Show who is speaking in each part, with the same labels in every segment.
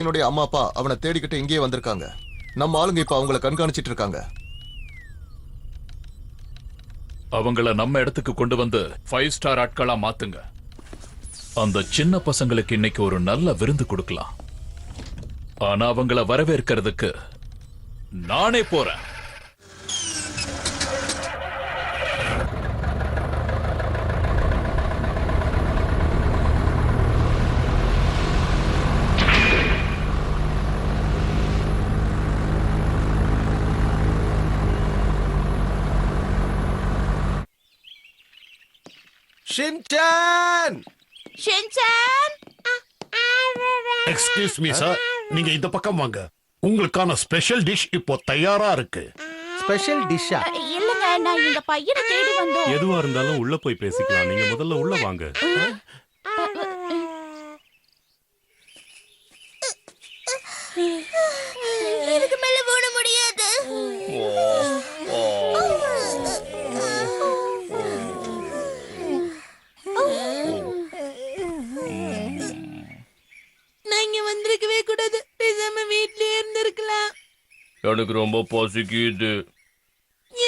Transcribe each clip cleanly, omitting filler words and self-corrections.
Speaker 1: என்னுடைய அம்மா அப்பா அவனை தேடிக்கிட்டு இங்கேயே வந்திருக்காங்க. நம்ம ஆளுங்க இப்ப அவங்கள கண்காணிச்சிட்டு இருக்காங்க.
Speaker 2: அவங்கள நம்ம இடத்துக்கு கொண்டு வந்து 5 ஸ்டார் ஆட்களா மாத்துங்க. அந்த சின்ன பசங்களுக்கு இன்னைக்கு ஒரு நல்ல விருந்து கொடுக்கலாம். ஆனா அவங்கள வரவேற்கிறதுக்கு நானே போறேன்.
Speaker 3: Shinchan!
Speaker 4: Shinchan!
Speaker 5: Excuse me sir, நீங்க இந்த பக்கம் வாங்க. உங்களுக்கான ஸ்பெஷல் டிஷ் இப்போ தயாரா இருக்கு.
Speaker 3: ஸ்பெஷல் டிஷ்ஷா?
Speaker 4: இல்லங்க, நான் எங்க பையனை தேடி வந்தோம்.
Speaker 6: எதுவா இருந்தாலும் உள்ள போய் பேசிக்கலாம். நீங்க முதல்ல உள்ள வாங்க.
Speaker 4: இதுக்கு மேல போட முடியாது. நான் இங்க வந்திருக்கவே கூடாது. பேசாம வீட்லயே இருந்திருக்கலாம்.
Speaker 2: எனக்கு ரொம்ப பசிக்குது.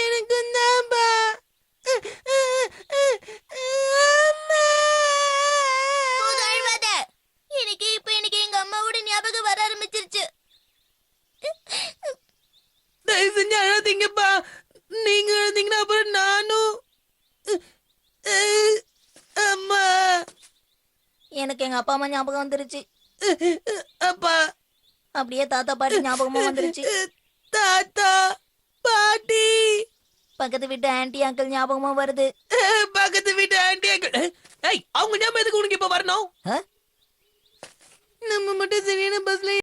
Speaker 4: எனக்கு தான்பா. எனக்கு எங்க அம்மாவோட ஞாபகம் வர ஆரம்பிச்சிருச்சு. தயவு செஞ்சு அழாதீங்கப்பா. நீங்க அழுதீங்கன்னா அப்புறம் நானும். அம்மா, எனக்கு எங்க அப்பா அம்மா ஞாபகம் வந்துருச்சு. அப்பா, அப்படியே தாத்தா பாட்டி ஞாபகமும் வந்துருச்சு. தாத்தா பாட்டி, பக்கத்து வீட்டு ஆன்ட்டி அங்கிள் ஞாபகமும் வருது. பக்கத்து வீட்டு ஆன்ட்டி அங்கிள், அவங்க ஞாபகம் எதுக்கு உனக்கு இப்ப வரணும்? நம்ம மட்டும் சரியான பஸ்ல